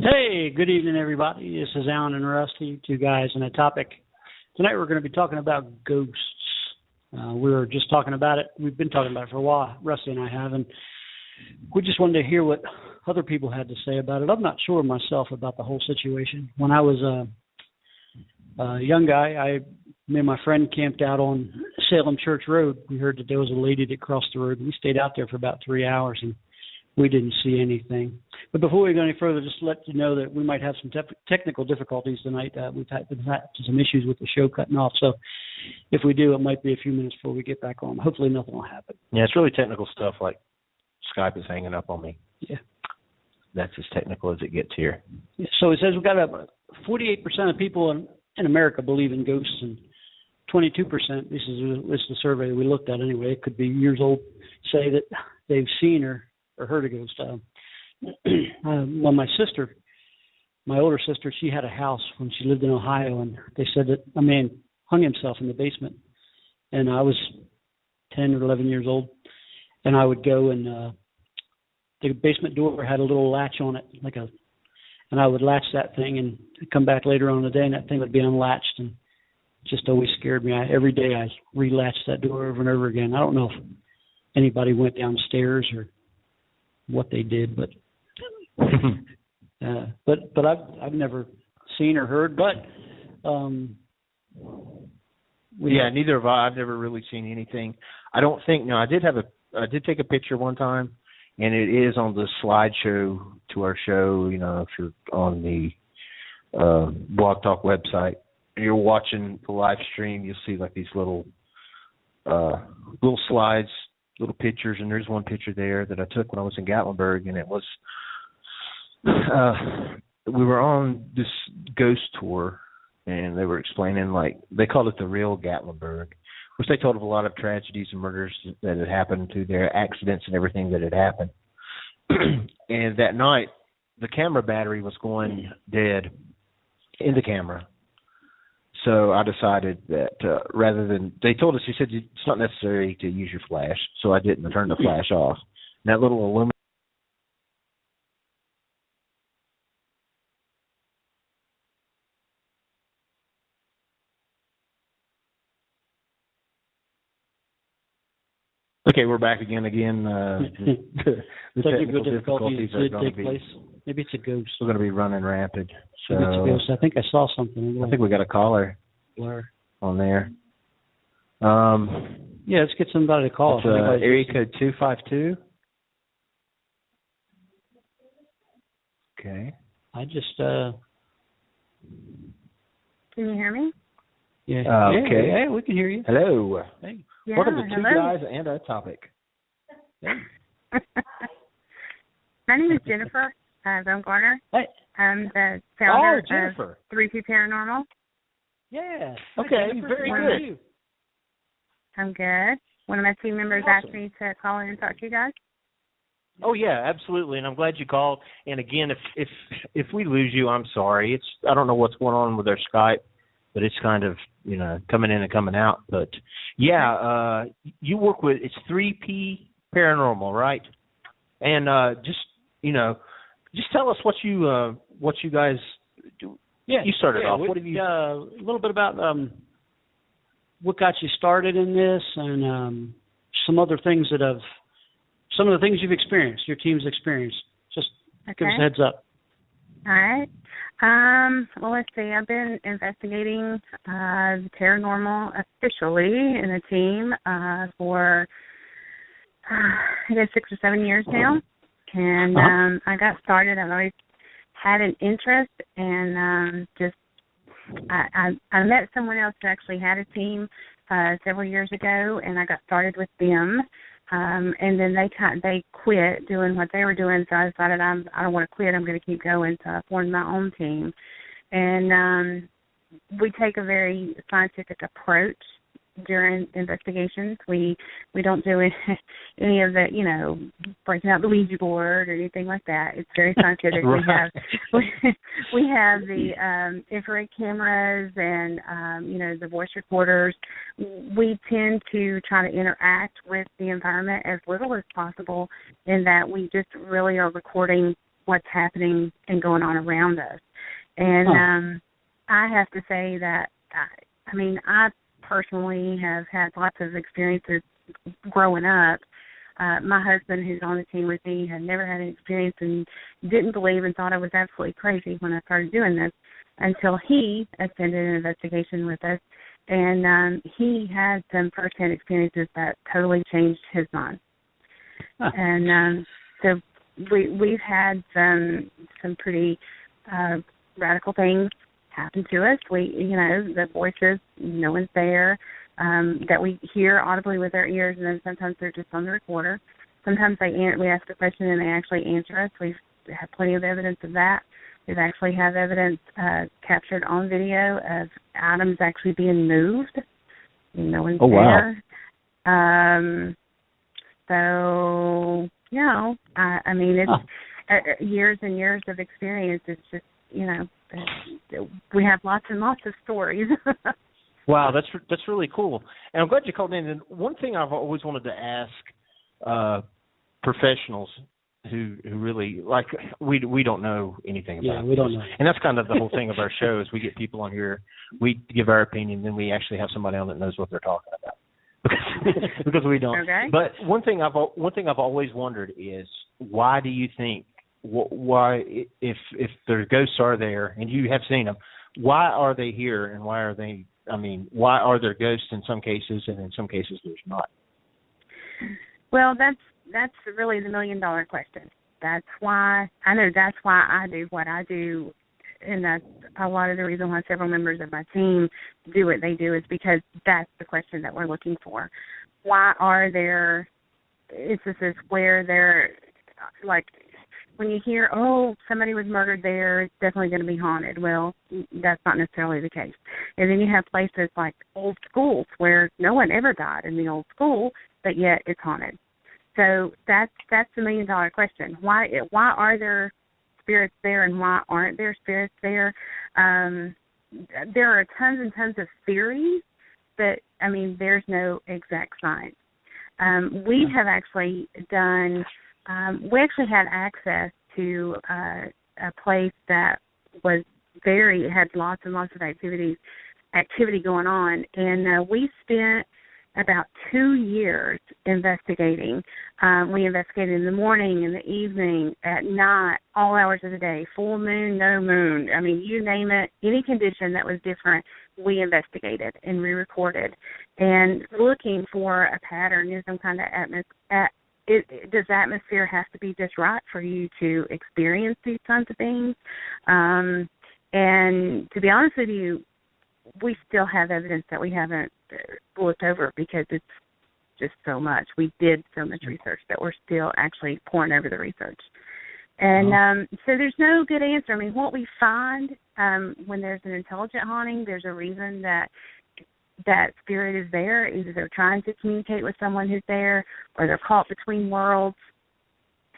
Hey, good evening, everybody. This is Alan and Rusty, two guys and a topic. Tonight we're going to be talking about ghosts. We were just talking about it. We've been talking about it for a while, Rusty and I have, and we just wanted to hear what other people had to say about it. I'm not sure myself about the whole situation. When I was a young guy, me and my friend camped out on Salem Church Road. We heard that there was a lady that crossed the road. We stayed out there for about 3 hours, and we didn't see anything. But before we go any further, just to let you know that we might have some technical difficulties tonight. We've had some issues with the show cutting off. So if we do, it might be a few minutes before we get back on. Hopefully nothing will happen. Yeah, it's really technical stuff like Skype is hanging up on me. Yeah. That's as technical as it gets here. Yeah, so it says we've got 48% of people in America believe in ghosts, and 22%, this is the survey we looked at anyway, it could be years old, say that they've seen or heard a ghost. Well, my older sister, she had a house when she lived in Ohio, and they said that a man hung himself in the basement. And I was 10 or 11 years old, and I would go and the basement door had a little latch on it, and I would latch that thing and come back later on in the day, and that thing would be unlatched, and it just always scared me. Every day I relatched that door over and over again. I don't know if anybody went downstairs or what they did, but I've never seen or heard. But neither have I. I've never really seen anything. I don't think. No, I did take a picture one time, and it is on the slideshow to our show. You know, if you're on the Blog Talk website, and you're watching the live stream, you'll see like these little slides, little pictures, and there's one picture there that I took when I was in Gatlinburg, and it was we were on this ghost tour, and they were explaining, like, they called it the real Gatlinburg, which they told of a lot of tragedies and murders that had happened through their accidents and everything that had happened. And that night, the camera battery was going dead in the camera. So I decided that rather than, they told us, he said, it's not necessary to use your flash. So I didn't turn the flash off. And that little aluminum. Okay, we're back again. The technical difficulties did take place. Maybe it's a ghost. We're going to be running rampant. So maybe it's a ghost. I think I saw something. I think we got a caller on there. Yeah, let's get somebody to call. Area code 252. Okay. I just. Can you hear me? Yeah. Okay. Yeah, we can hear you. Hello. Hey. Yeah, Welcome to Two hello. Guys and a Topic. Hey. My name is Jennifer Baumgartner. Hey. I'm the founder Jennifer. of 3P Paranormal. Yeah. Okay, very good. good. I'm good. One of my team members Awesome. asked me to call in and talk to you guys. Oh yeah, absolutely, and I'm glad you called. And again, if we lose you, I'm sorry. I don't know what's going on with our Skype, but it's kind of coming in and coming out. But yeah, you work with, it's 3P Paranormal, right? And just tell us what you guys do. Yeah, you started off. What have you? A little bit about what got you started in this, and some other things some of the things you've experienced, your team's experienced. Just give us a heads up. All right. Well, let's see. I've been investigating the paranormal officially in a team for I guess 6 or 7 years now, and I got started. I've always had an interest, and I met someone else who actually had a team several years ago, and I got started with them. And then they quit doing what they were doing, so I decided I don't want to quit. I'm going to keep going, so I formed my own team. And we take a very scientific approach during investigations. We don't do any of the, breaking out the Ouija board or anything like that. It's very scientific. Right. We have the infrared cameras and the voice recorders. We tend to try to interact with the environment as little as possible, in that we just really are recording what's happening and going on around us. And I have to say that, I personally have had lots of experiences growing up. My husband, who's on the team with me, had never had an experience and didn't believe and thought I was absolutely crazy when I started doing this until he attended an investigation with us. And he had some firsthand experiences that totally changed his mind. And so we've had some pretty radical things happen to us. The voices, no one's there, that we hear audibly with our ears, and then sometimes they're just on the recorder. Sometimes we ask a question and they actually answer us. We've had plenty of evidence of that. We've actually have evidence captured on video of items actually being moved. No one's there. Wow. So, it's years and years of experience. It's just, we have lots and lots of stories. Wow, that's really cool. And I'm glad you called in. And one thing I've always wanted to ask professionals who really, like, we don't know anything about we don't know. And that's kind of the whole thing of our show is we get people on here, we give our opinion, then we actually have somebody on that knows what they're talking about. Because we don't. Okay. But one thing I've always wondered is, why do you think, why, if the ghosts are there and you have seen them, why are they here, and why are there ghosts in some cases and in some cases there's not? Well, that's really the $1 million question. That's why I do what I do, and that's a lot of the reason why several members of my team do what they do, is because that's the question that we're looking for. Why are there instances where they're, like, when you hear, somebody was murdered there, it's definitely going to be haunted. Well, that's not necessarily the case. And then you have places like old schools where no one ever died in the old school, but yet it's haunted. So that's the $1 million question. Why are there spirits there, and why aren't there spirits there? There are tons and tons of theories, but there's no exact science. We have actually done. We actually had access to a place that had lots and lots of activity going on, and we spent about 2 years investigating. We investigated in the morning, in the evening, at night, all hours of the day, full moon, no moon. You name it, any condition that was different, we investigated and re-recorded, and looking for a pattern in some kind of atmosphere. Does the atmosphere have to be just right for you to experience these kinds of things? And to be honest with you, we still have evidence that we haven't looked over because it's just so much. We did so much research that we're still actually pouring over the research. And so there's no good answer. What we find when there's an intelligent haunting, there's a reason that spirit is there. Either they're trying to communicate with someone who's there, or they're caught between worlds.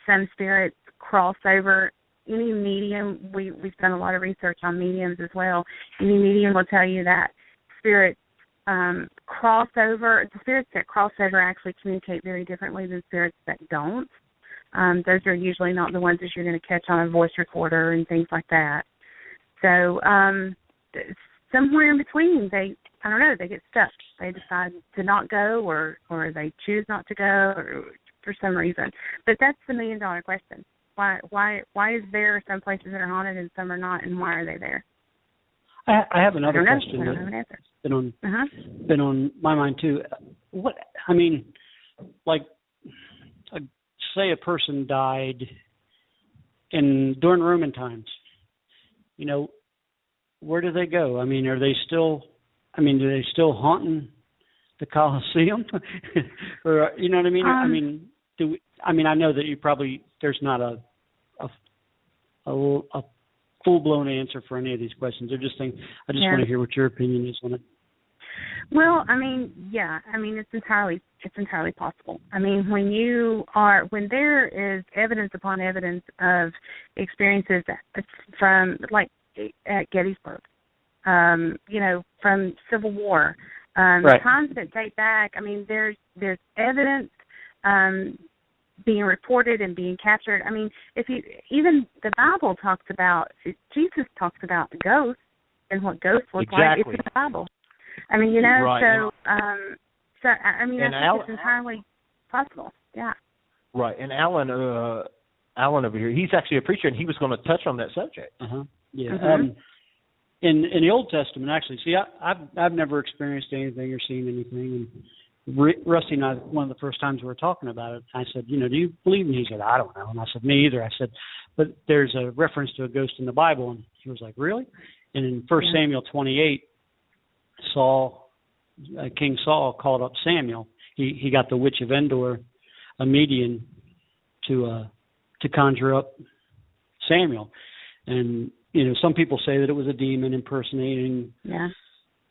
Some spirits cross over. Any medium, we've done a lot of research on mediums as well. Any medium will tell you that spirits cross over. The spirits that cross over actually communicate very differently than spirits that don't. Those are usually not the ones that you're going to catch on a voice recorder and things like that. So somewhere in between, they get stuck. They decide to not go, or they choose not to go, or for some reason. But that's the $1 million question. Why is there some places that are haunted and some are not, and why are they there? I have another question. I don't have an answer. Been on my mind too. Say a person died during Roman times. Where do they go? Are they still? Do they still haunting the Colosseum? Or you know what I mean? I know that there's not a full-blown answer for any of these questions. I just want to hear what your opinion is on it. Well, it's entirely possible. When there is evidence upon evidence of experiences from, like, at Gettysburg, from Civil War, right. Times that date back. There's evidence being reported and being captured. I mean, even the Bible talks about, Jesus talks about the ghosts and what ghosts look like. It's in the Bible. I mean, right. So I mean, I think it's entirely possible. Yeah. Right, and Alan over here, he's actually a preacher, and he was going to touch on that subject. Yeah. Mm-hmm. In the Old Testament, actually, see, I've never experienced anything or seen anything. And Rusty and I, one of the first times we were talking about it, I said, do you believe? And he said, I don't know. And I said, me either. I said, but there's a reference to a ghost in the Bible. And he was like, really? And in 1 Samuel 28, King Saul called up Samuel. He got the witch of Endor, a Median, to conjure up Samuel. And some people say that it was a demon impersonating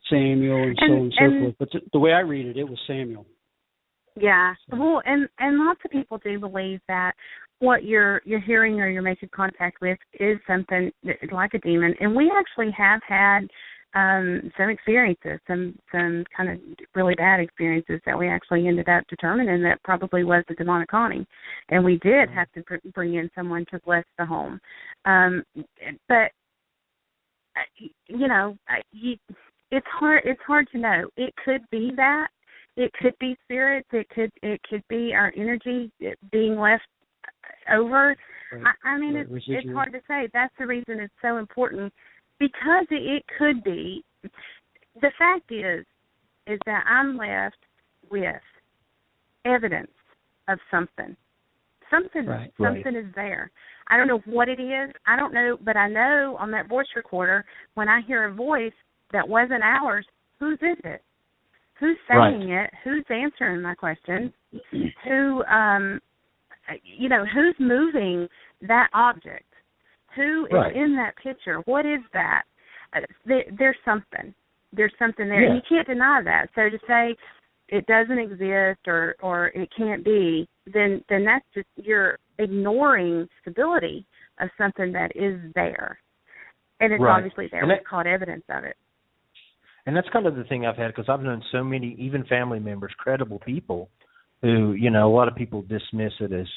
Samuel and so on and so forth. But the way I read it, it was Samuel. Yeah. So. Well, and lots of people do believe that what you're hearing or you're making contact with is something like a demon. And we actually have had some experiences, some kind of really bad experiences that we actually ended up determining that probably was the demonic haunting. And we did have to bring in someone to bless the home. But, it's hard to know. It could be that. It could be spirits. It could be our energy being left over. Right. I mean, it's hard to say. That's the reason it's so important. Because it could be. The fact is that I'm left with evidence of something. Something is there. I don't know what it is. I don't know, but I know on that voice recorder, when I hear a voice that wasn't ours, whose is it? Who's saying it? Who's answering my question? Who's moving that object? Who is in that picture? What is that? There's something. There's something there. Yeah. And you can't deny that. So to say it doesn't exist or it can't be, then that's just, you're ignoring stability of something that is there. And it's obviously there. We've caught evidence of it. And that's kind of the thing I've had, because I've known so many, even family members, credible people, who, a lot of people dismiss it as,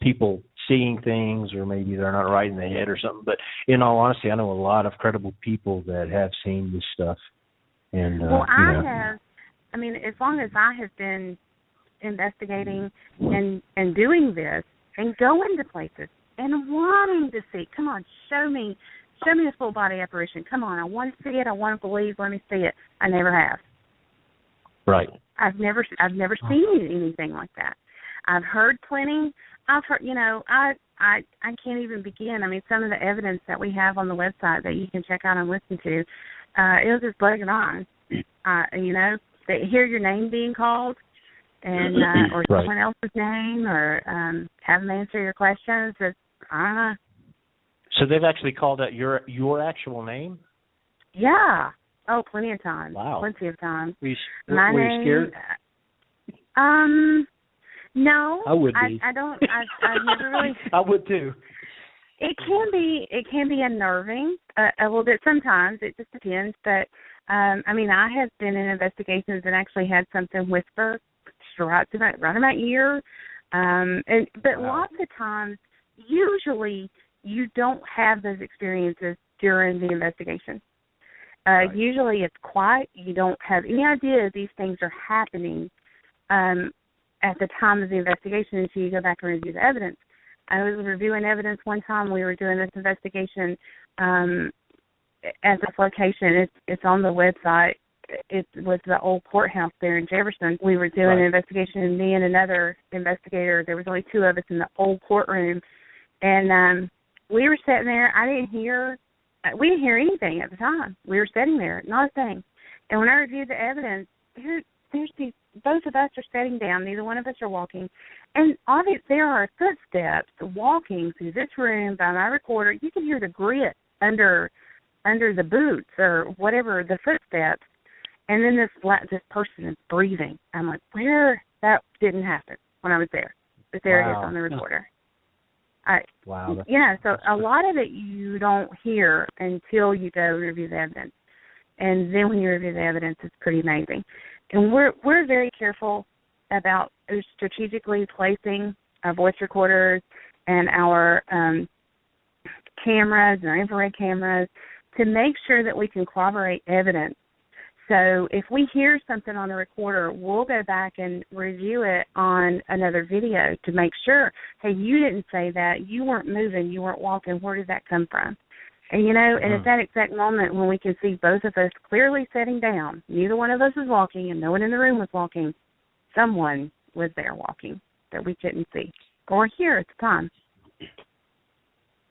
people seeing things, or maybe they're not right in the head or something. But in all honesty, I know a lot of credible people that have seen this stuff. And I have. I mean, as long as I have been investigating and doing this and going to places and wanting to see, come on, show me a full body apparition. Come on, I want to see it. I want to believe. Let me see it. I never have. Right. I've never seen anything like that. I've heard plenty. I've heard, I can't even begin. I mean, some of the evidence that we have on the website that you can check out and listen to, it'll just blow your mind. They hear your name being called, and or someone else's name, or have them answer your questions. It's, I don't know. So they've actually called out your actual name? Yeah. Oh, plenty of times. Wow. Plenty of times. Were you scared? No. I would be. I don't. I've never really. I would too. It can be unnerving a little bit sometimes. It just depends. But I have been in investigations and actually had something whisper right in my ear. But lots of times, usually, you don't have those experiences during the investigation. Usually it's quiet. You don't have any idea these things are happening at the time of the investigation until you go back and review the evidence. I was reviewing evidence one time. We were doing this investigation at this location. It's on the website. It was the old courthouse there in Jefferson. We were doing an investigation, me and another investigator. There was only two of us in the old courtroom. And we were sitting there. We didn't hear anything at the time. We were sitting there, not a thing. And when I reviewed the evidence, there's these, both of us are sitting down. Neither one of us are walking. And obviously there are footsteps walking through this room by my recorder. You can hear the grit under the boots or whatever, the footsteps. And then this person is breathing. I'm like, that didn't happen when I was there. But there it is on the recorder. Wow. Yeah, so a lot of it you don't hear until you go review the evidence. And then when you review the evidence, it's pretty amazing. And we're very careful about strategically placing our voice recorders and our cameras and our infrared cameras to make sure that we can corroborate evidence. So if we hear something on the recorder, we'll go back and review it on another video to make sure, hey, you didn't say that, you weren't moving, you weren't walking, where did that come from? And, and at that exact moment when we can see both of us clearly sitting down, neither one of us is walking and no one in the room was walking, someone was there walking that we couldn't see or hear at the time.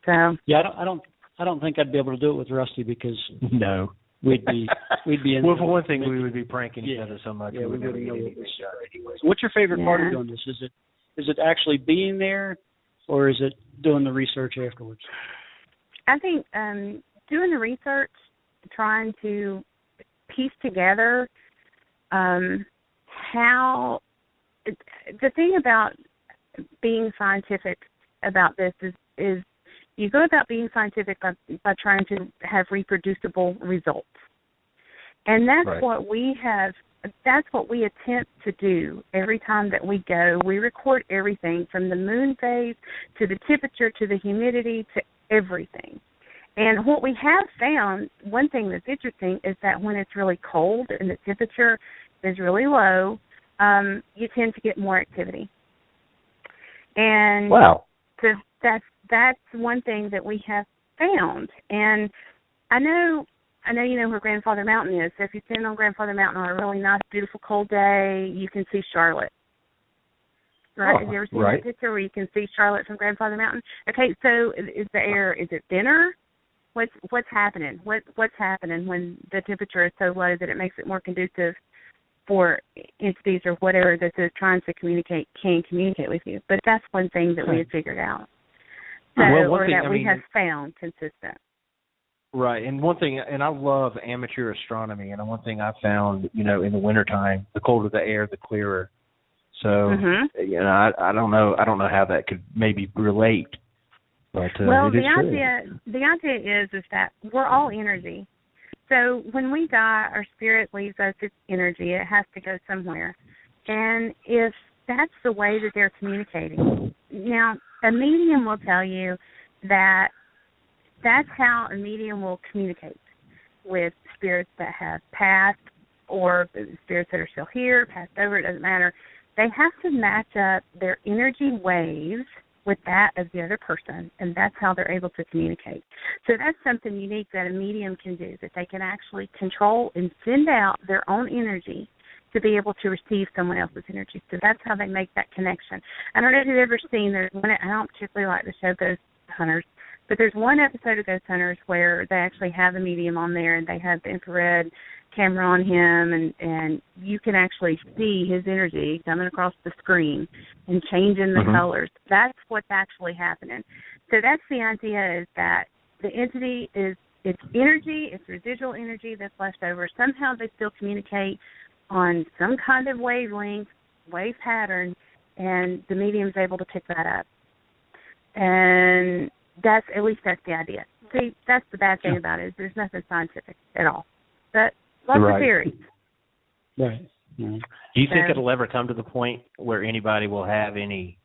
So yeah, I don't think I'd be able to do it with Rusty because no. We'd be in well, for one thing, we would be pranking each other so much. Yeah, we wouldn't know what anyways. So what's your favorite part of doing this? Is it actually being there, or is it doing the research afterwards? I think doing the research, trying to piece together how the thing about being scientific about this is you go about being scientific by trying to have reproducible results. And that's what we have, that's what we attempt to do every time that we go. We record everything from the moon phase to the temperature to the humidity to everything. And what we have found, one thing that's interesting is that when it's really cold and the temperature is really low, you tend to get more activity. And so that's one thing that we have found. And I know you know where Grandfather Mountain is. So if you stand on Grandfather Mountain on a really nice, beautiful, cold day, you can see Charlotte. Right? Have you ever seen that picture where you can see Charlotte from Grandfather Mountain? Okay, so is the air, is it thinner? What's happening? What's happening when the temperature is so low that it makes it more conducive for entities or whatever this is trying to communicate with you? But that's one thing that we have figured out. So, or that we have found consistent. Right, and one thing, and I love amateur astronomy, and one thing I found, in the wintertime, the colder the air, the clearer. So, I don't know how that could maybe relate. But, well, the idea is that we're all energy. So when we die, our spirit leaves us its energy. It has to go somewhere. And if that's the way that they're communicating, now, a medium will tell you that that's how a medium will communicate with spirits that have passed or spirits that are still here, passed over, it doesn't matter. They have to match up their energy waves with that of the other person, and that's how they're able to communicate. So that's something unique that a medium can do, that they can actually control and send out their own energy to be able to receive someone else's energy. So that's how they make that connection. I don't know if you've ever seen, there's one, I don't particularly like the show Ghost Hunters, but there's one episode of Ghost Hunters where they actually have a medium on there and they have the infrared camera on him and you can actually see his energy coming across the screen and changing the colors. That's what's actually happening. So that's the idea, is that the entity is, it's energy, it's residual energy that's left over. Somehow they still communicate on some kind of wavelength, wave pattern, and the medium is able to pick that up. And that's the idea. See, that's the bad thing about it, is there's nothing scientific at all. But lots of theories. Right. Do you think it'll ever come to the point where anybody will have any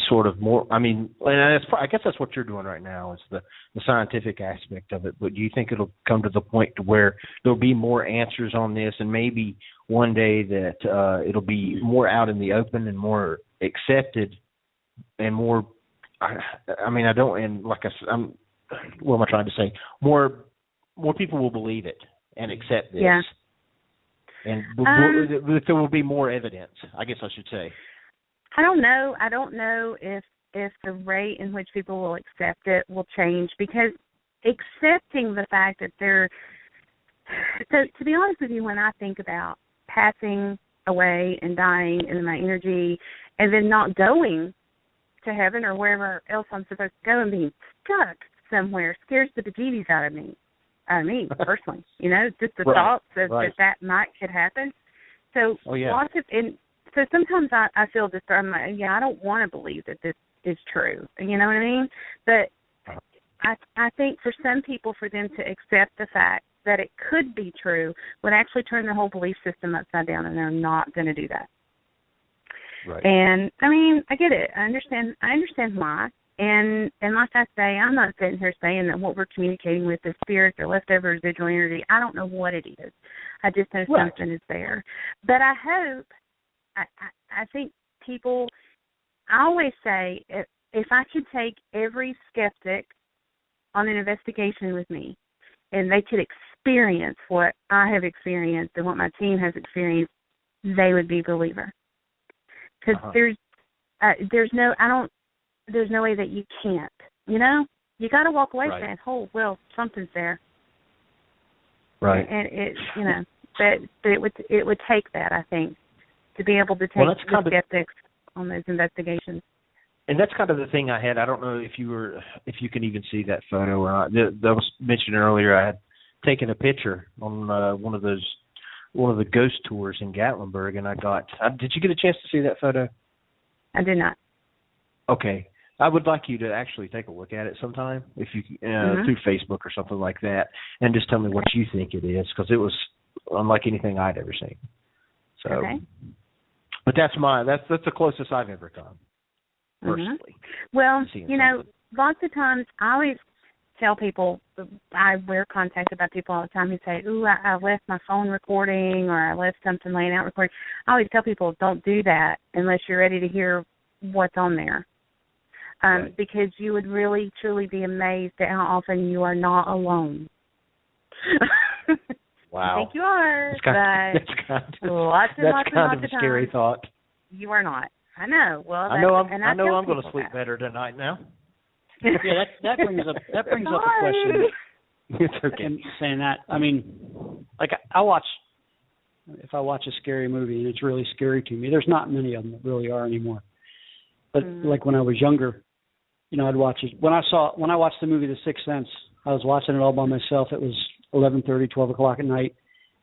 sort of more? I mean, and I guess that's what you're doing right now, is the scientific aspect of it. But do you think it'll come to the point to where there'll be more answers on this, and maybe one day that it'll be more out in the open and more accepted and more? I mean, I don't, and like what am I trying to say? More people will believe it and accept this. Yeah. And there will be more evidence, I guess I should say. I don't know. I don't know if the rate in which people will accept it will change, because accepting the fact that they're... So to be honest with you, when I think about passing away and dying and my energy and then not going to heaven or wherever else I'm supposed to go and being stuck somewhere scares the bejeebies out of me personally. Just the thoughts of that could happen. So lots of, and so sometimes I feel this. I'm like, I don't want to believe that this is true. You know what I mean? But I I think for some people, for them to accept the fact that it could be true would actually turn their whole belief system upside down, and they're not going to do that. Right. And I mean, I get it. I understand why. And like I say, I'm not sitting here saying that what we're communicating with is spirits or leftover residual energy. I don't know what it is. I just know something is there. But I hope, I think people, I always say, if I could take every skeptic on an investigation with me and they could experience what I have experienced and what my team has experienced, they would be a believer. Because there's no way that you can't, you know? You got to walk away saying, oh, well, something's there. Right. And it, you know, but it would take that, I think, to be able to take the skeptics on those investigations. And that's kind of the thing I had. I don't know if you can even see that photo or not. That was mentioned earlier. I had taken a picture on one of the ghost tours in Gatlinburg, and did you get a chance to see that photo? I did not. Okay. I would like you to actually take a look at it sometime, if you through Facebook or something like that, and just tell me what you think it is, because it was unlike anything I'd ever seen. So, but that's the closest I've ever come, personally. Well, you know, lots of times I always tell people, I wear contacts about people all the time who say, ooh, I left my phone recording, or I left something laying out recording. I always tell people, don't do that unless you're ready to hear what's on there. Because you would really, truly be amazed at how often you are not alone. Wow. You think you are, that's lots kind of of a scary thought. You are not. I know. Well, I know I'm going to sleep better tonight now. Yeah, that brings up a question. It's okay. And saying that, I mean, like if I watch a scary movie and it's really scary to me, there's not many of them that really are anymore. But like when I was younger, you know, I'd watch it. When I watched the movie The Sixth Sense, I was watching it all by myself. It was 11:30, 12 o'clock at night,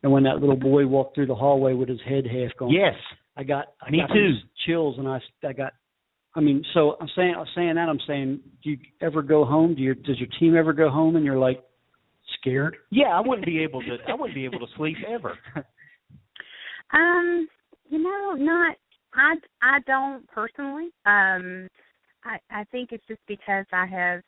and when that little boy walked through the hallway with his head half gone, yes, I got me too. These chills, and I got. I mean, so I'm saying, do you ever go home? Does your team ever go home and you're like scared? Yeah, I wouldn't be able to sleep ever. You know, not. I don't personally. I think it's just because I have.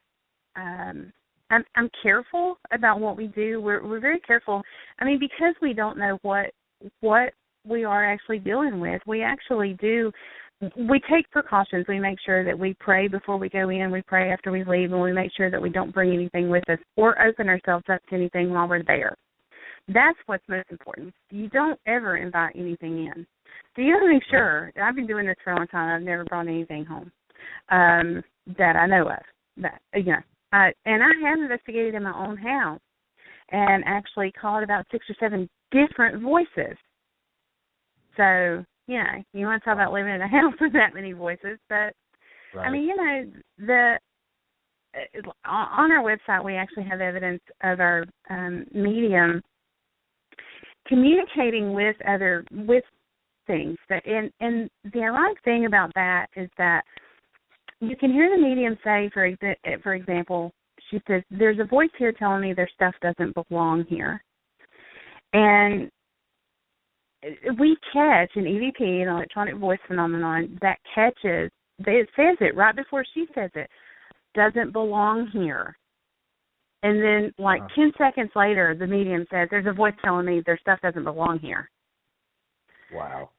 I'm careful about what we do. We're very careful. I mean, because we don't know what we are actually dealing with. We actually do. We take precautions. We make sure that we pray before we go in. We pray after we leave, and we make sure that we don't bring anything with us or open ourselves up to anything while we're there. That's what's most important. You don't ever invite anything in. So you have to make sure. I've been doing this for a long time. I've never brought anything home that I know of. That and I have investigated in my own house and actually called about 6 or 7 different voices. So, you want to talk about living in a house with that many voices. But, I mean, on our website we actually have evidence of our medium communicating with things. And the ironic thing about that is that you can hear the medium say, for example, she says, there's a voice here telling me their stuff doesn't belong here. And we catch an EVP, an electronic voice phenomenon, that catches, it says it right before she says it, doesn't belong here. And then 10 seconds later, the medium says, there's a voice telling me their stuff doesn't belong here. Wow.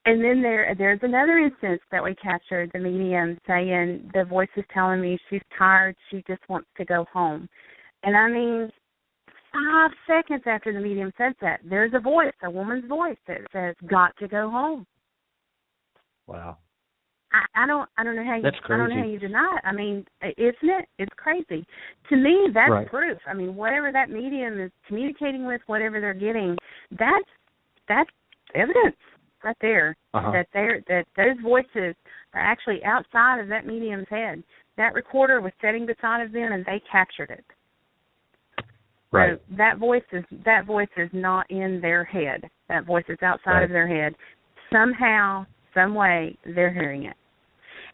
And then there's another instance that we captured, the medium saying, the voice is telling me she's tired, she just wants to go home. And I mean, 5 seconds after the medium says that, there's a voice, a woman's voice that says, got to go home. Wow. I don't know how you, that's crazy. I don't know how you deny it. I mean, isn't it? It's crazy. To me, that's proof. I mean, whatever that medium is communicating with, whatever they're getting, that's evidence right there that those voices are actually outside of that medium's head. That recorder was sitting beside of them, and they captured it. Right. So that voice is not in their head. That voice is outside of their head. Somehow, some way, they're hearing it.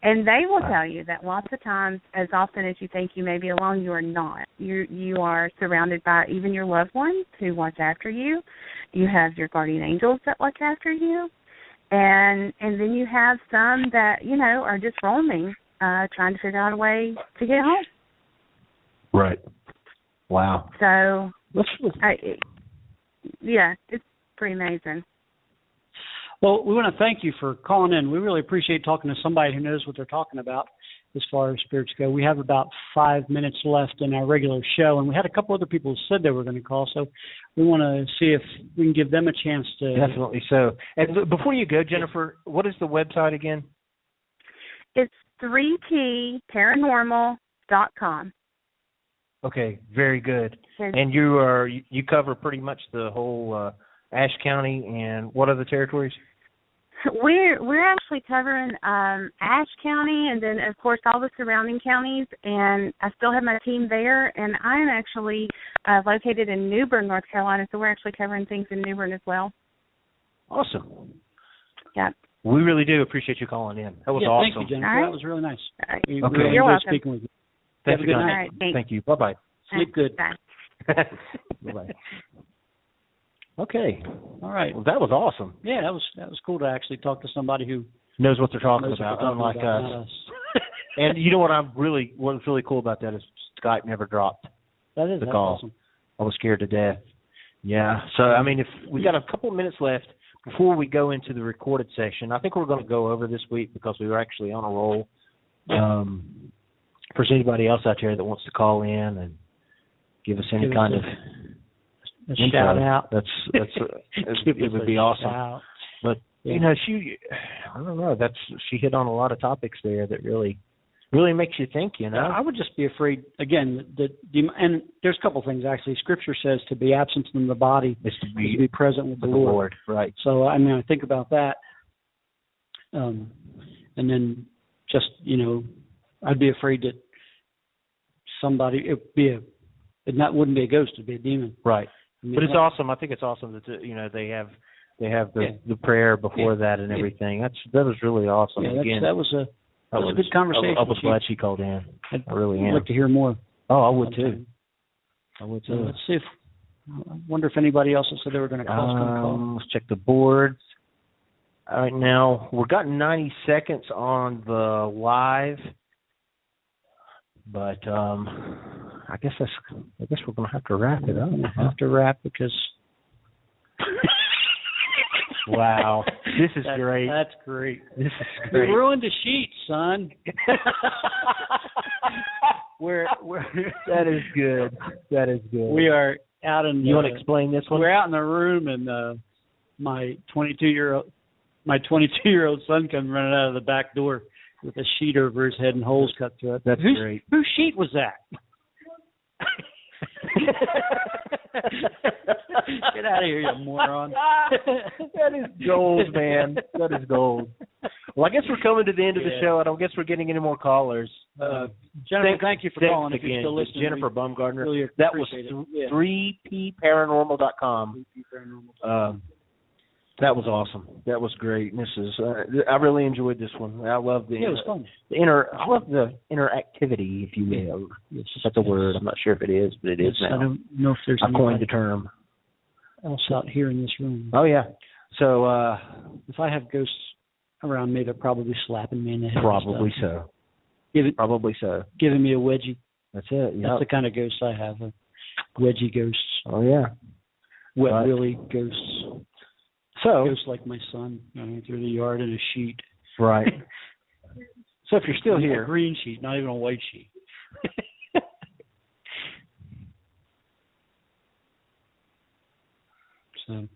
And they will tell you that lots of times, as often as you think you may be alone, you are not. You are surrounded by even your loved ones who watch after you. You have your guardian angels that watch after you. And then you have some that, are just roaming, trying to figure out a way to get home. Right. Wow. So, it's pretty amazing. Well, we want to thank you for calling in. We really appreciate talking to somebody who knows what they're talking about as far as spirits go. We have about 5 minutes left in our regular show, and we had a couple other people who said they were going to call, so we want to see if we can give them a chance to. Definitely so. And before you go, Jennifer, what is the website again? It's 3tparanormal.com. Okay, very good. And you cover pretty much the whole Ashe County and what other territories? We're actually covering Ashe County and then, of course, all the surrounding counties, and I still have my team there, and I am actually located in New Bern, North Carolina, so we're actually covering things in New Bern as well. Awesome. Yeah. We really do appreciate you calling in. That was awesome. Thank you, Jennifer. Right. That was really nice. Right. We okay. really You're enjoyed welcome. speaking with you. Thank Have you. a good night. All right, Thank you. Bye-bye. Sleep good. Bye. Bye-bye. Okay. All right. Well, that was awesome. Yeah, that was cool to actually talk to somebody who Knows what they're talking knows what about, they're talking unlike about, us. not us. And you know what's really cool about that is Skype never dropped That's call. awesome. I was scared to death. Yeah. So, I mean, if we got a couple of minutes left before we go into the recorded section, I think we're going to go over this week because we were actually on a roll. If there's anybody else out there that wants to call in and give us any kind of a shout out. It would be awesome. Shout. But I don't know. She hit on a lot of topics there that really makes you think. I would just be afraid again and there's a couple things actually. Scripture says to be absent from the body is to be present with the Lord. Right. So I mean, I think about that, and then just I'd be afraid that somebody wouldn't be a ghost, it'd be a demon. Right. I mean, but it's awesome. I think it's awesome that they have the prayer before that and everything. That was really awesome. Yeah, Again, that was a good conversation. I was glad she called in. I really am. I'd like to hear more. Oh, I would too. So let's see I wonder if anybody else said they were going to call. Let's check the boards. All right, now we've got 90 seconds on the live, but I guess we're going to have to wrap it up. Because wow, this is great. That's great. This is great. You ruined the sheet, son. That is good. That is good. We are out in. You want to explain this one? We're out in the room, and my 22-year-old son comes running out of the back door with a sheet over his head and holes cut through it. That's great. Whose sheet was that? Get out of here, you moron. That is gold, man. That is gold. Well, I guess we're coming to the end of the show. I don't guess we're getting any more callers. Jennifer, thank you for calling. If you're still listening, Jennifer Baumgartner. Really that was 3pparanormal.com. That was awesome. That was great. This is I really enjoyed this one. I love it was fun. I love the interactivity, if you will. It's just a word. I'm not sure if it is, but it is now. I don't know if there's I coined the term. Else out here in this room. Oh yeah. So if I have ghosts around me, they're probably slapping me in the head. Probably so. Probably so. Giving me a wedgie. That's it. That's the kind of ghosts I have. Wedgie ghosts. Oh yeah. Wet willy ghosts. So ghosts like my son running through the yard in a sheet. Right. So if you're still here, a green sheet, not even a white sheet. So